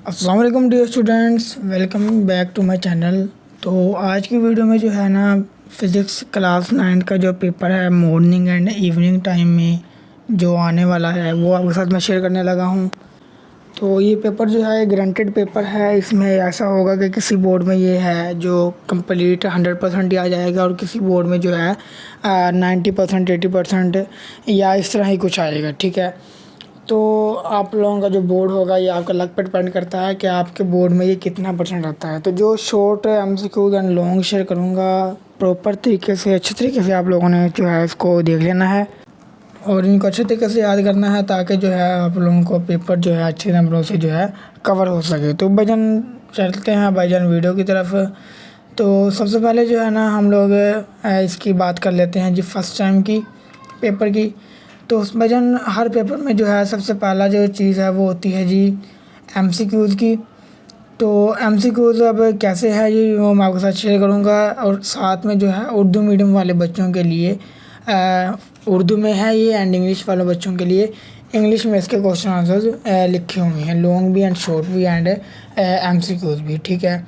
अस्सलाम वालेकुम dear students, welcome back to my channel. तो आज की वीडियो में जो है ना फ़िज़िक्स क्लास 9 का जो पेपर है मॉर्निंग एंड इवनिंग टाइम में जो आने वाला है वो आपके साथ मैं शेयर करने लगा हूँ। तो ये पेपर जो है ग्रांटेड पेपर है। इसमें ऐसा होगा कि किसी बोर्ड में ये है जो कंप्लीट 100% ही आ जाएगा और किसी बोर्ड में जो है 90% 80% या इस तरह ही कुछ आएगा। ठीक है, तो आप लोगों का जो बोर्ड होगा ये आपका लक पे डिपेंड करता है कि आपके बोर्ड में ये कितना परसेंट आता है। तो जो short MCQs and long share करूँगा प्रॉपर तरीके से अच्छे तरीके से आप लोगों ने जो है इसको देख लेना है और इनको अच्छे तरीके से याद करना है ताकि जो है आप लोगों को पेपर जो है अच्छे नंबरों से जो है कवर हो सके। तो भाईजान चलते हैं भाईजान वीडियो की तरफ। तो सबसे पहले जो है ना हम लोग इसकी बात कर लेते हैं जी फर्स्ट टाइम की पेपर की। तो भाईजान हर पेपर में जो है सबसे पहला जो चीज़ है वो होती है जी एमसीक्यूज़ की। तो एमसीक्यूज़ अब कैसे है ये वो मैं आपके साथ शेयर करूँगा और साथ में जो है उर्दू मीडियम वाले बच्चों के लिए उर्दू में है ये एंड इंग्लिश वाले बच्चों के लिए इंग्लिश में इसके क्वेश्चन आंसर्स लिखे हुए हैं, लॉन्ग भी एंड शॉर्ट भी एंड एमसीक्यूज़ भी। ठीक है,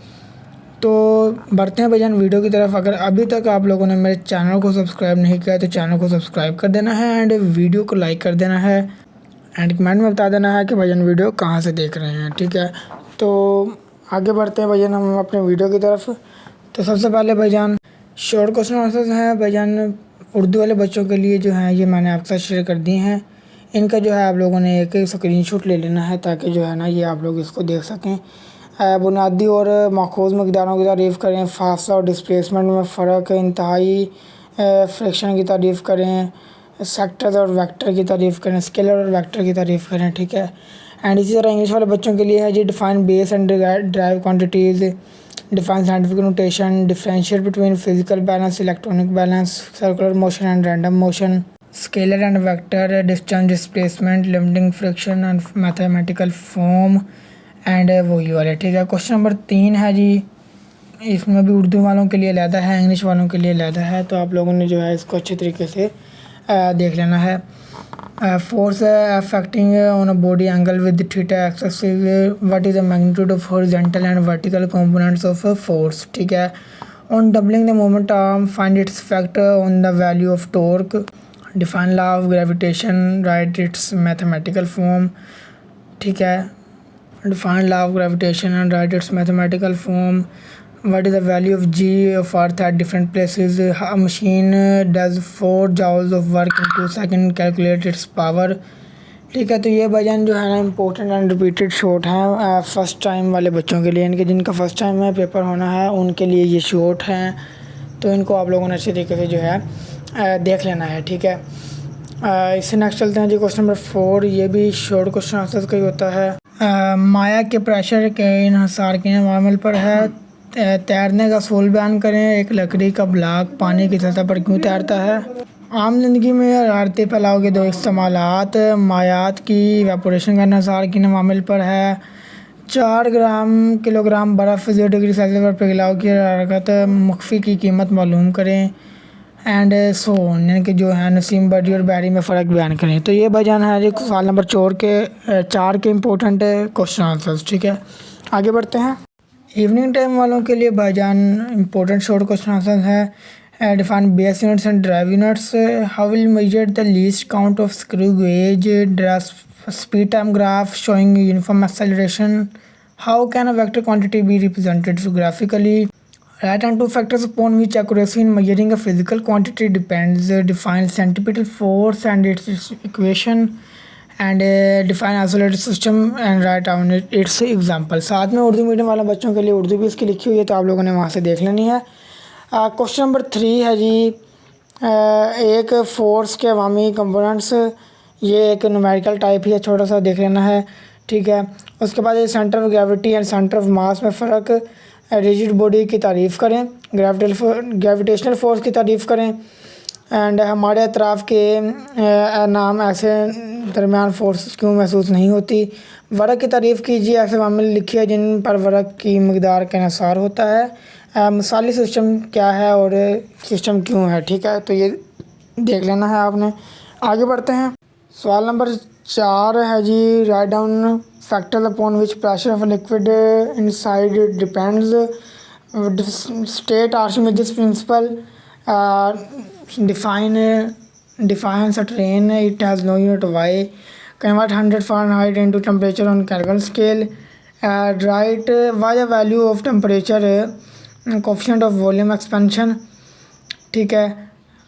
तो बढ़ते हैं भाईजान वीडियो की तरफ। अगर अभी तक आप लोगों ने मेरे चैनल को सब्सक्राइब नहीं किया तो चैनल को सब्सक्राइब कर देना है एंड वीडियो को लाइक कर देना है एंड कमेंट में बता देना है कि भाईजान वीडियो कहाँ से देख रहे हैं। ठीक है, तो आगे बढ़ते हैं भाईजान हम अपने वीडियो की तरफ। तो सबसे पहले भाईजान शॉर्ट क्वेश्चन आंसर्स हैं भाईजान उर्दू वाले बच्चों के लिए जो हैं ये मैंने आपके साथ शेयर कर दिए हैं। इनका जो है आप लोगों ने एक स्क्रीनशॉट ले लेना है ताकि जो है ना ये आप लोग इसको देख सकें। बुनियादी और माखूज़ मकदारों की तारीफ़ करें, फासला और डिस्प्लेसमेंट में फ़र्क, इंतहाई फ्रैक्शन की तारीफ़ करें, सेक्टर और वेक्टर की तारीफ़ करें, स्केलर और वेक्टर की तारीफ़ करें। ठीक है, एंड इसी तरह इंग्लिश वाले बच्चों के लिए है जी define base and derived quantities, define scientific notation, differentiate between physical balance, electronic balance, circular motion and random motion, scalar and vector, distance displacement, limiting friction and mathematical form and वही वाले। ठीक है, क्वेश्चन नंबर 3 है जी, इसमें भी उर्दू वालों के लिए अलहदा है, इंग्लिश वालों के लिए अलहदा है। तो आप लोगों ने जो है इसको अच्छे तरीके से देख लेना है। Force affecting on a body angle with theta axis, what is the magnitude of horizontal and vertical components of force. ठीक है, on doubling the moment arm find its effect on the value of torque, define law of gravitation, right it's mathematical form. ठीक है, define law of gravitation and write its mathematical form. What is the value of g of earth at different places? A machine does 4 joules of work in 2 seconds, calculate its power। ठीक है, तो ये भाईजान जो है ना important and repeated short हैं first time वाले बच्चों के लिए, इनके जिनका फर्स्ट टाइम में पेपर होना है उनके लिए ये शॉर्ट हैं। तो इनको आप लोगों ने अच्छे तरीके से जो है देख लेना है। ठीक है, इससे नेक्स्ट चलते हैं जी क्वेश्चन नंबर 4। ये भी शॉर्ट क्वेश्चन आंसर्स का ही होता है। माया के प्रेशर के इन्हिसार के मामले पर है, तैरने का असूल बयान करें। एक लकड़ी का ब्लॉक पानी की सतह पर क्यों तैरता है? आम जिंदगी में हरारती फैलाव के दो इस्तेमालात, मायात की इवेपोरेशन का इन्हिसार के मामले पर है। 4 ग्राम किलोग्राम बर्फ़ 0 डिग्री सेल्सियस पर पिघलाव की हरकत मुख्फी की कीमत मालूम करें एंड सो यानी कि जो है नसीम बर्डी और बैरी में फ़र्क बयान करें। तो ये भाईजान है जी सवाल नंबर 4 के इम्पोर्टेंट क्वेश्चन आंसर्स। ठीक है, आगे बढ़ते हैं। इवनिंग टाइम वालों के लिए भाईजान इम्पोर्टेंट शॉर्ट क्वेश्चन आंसर है। Define base units and drive units, how will measure the least count of screw gauge, draw speed time graph showing uniform acceleration, how can a vector quantity be represented graphically, write down 2 factors upon which accuracy in measuring a physical quantity depends, define centripetal force and its equation and define isolated system and write down its example। साथ में Urdu medium वाले बच्चों के लिए उर्दू भी इसकी लिखी हुई है तो आप लोगों ने वहाँ से देख लेनी है। क्वेश्चन नंबर 3 है जी, एक फोर्स के अवामी कंपोनेंट्स, ये एक न्यूमेरिकल टाइप ही है, छोटा सा देख लेना है। ठीक है, उसके बाद ये centre of gravity and centre of mass में फ़र्क, रिजिड बॉडी की तारीफ़ करें, ग्रेविटेशनल फोर्स की तारीफ़ करें एंड हमारे अतराफ़ के नाम ऐसे दरमियान फोर्स क्यों महसूस नहीं होती, वर्क की तारीफ़ कीजिए, ऐसे मामले लिखिए जिन पर वर्क की मकदार का इन्हिसार होता है, मिसाली सिस्टम क्या है और सिस्टम क्यों है। ठीक है, तो ये देख लेना है आपने। आगे बढ़ते हैं। सवाल नंबर 4 है जी, write down factors upon which pressure of a liquid inside it depends. State Archimedes principle. Defines a train. It has no unit y. Convert 100 Fahrenheit into temperature on Kelvin scale. Write why the value of temperature, coefficient of volume expansion. ठीक है।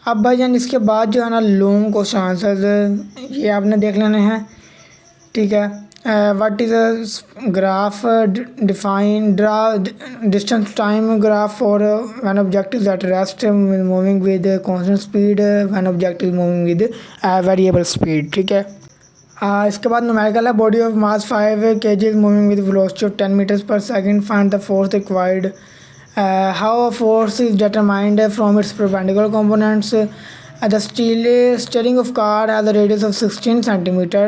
अब भाईजान इसके बाद जो है ना long question answers ये आपने देख लेने हैं। ठीक है। What is a graph, define draw distance time graph for when object is at rest moving with constant speed, when object is moving with variable speed. ठीक है। इसके बाद न्यूमेरिकल है। Body of mass 5 kg is moving with velocity of 10 meters per second, find the force required. How a force is determined from its perpendicular components. The steering of car has a radius of 16 centimeter.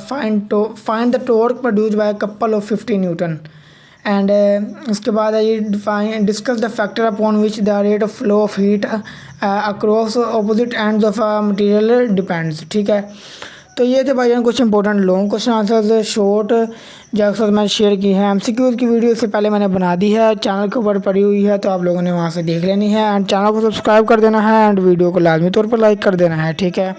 Find the torque produced by a couple of 50 Newton. And इसके बाद है ये discuss the factor upon which the rate of flow of heat across opposite ends of a material depends. ठीक है। तो ये थे भाई कुछ important long question answers short जो अक्सर मैंने शेयर की है। एमसीक्यूज़ की वीडियो इससे पहले मैंने बना दी है, चैनल के ऊपर पड़ी हुई है, तो आप लोगों ने वहाँ से देख लेनी है। एंड चैनल को सब्सक्राइब कर देना है एंड वीडियो को लाजमी तौर पर लाइक कर देना है। ठीक है।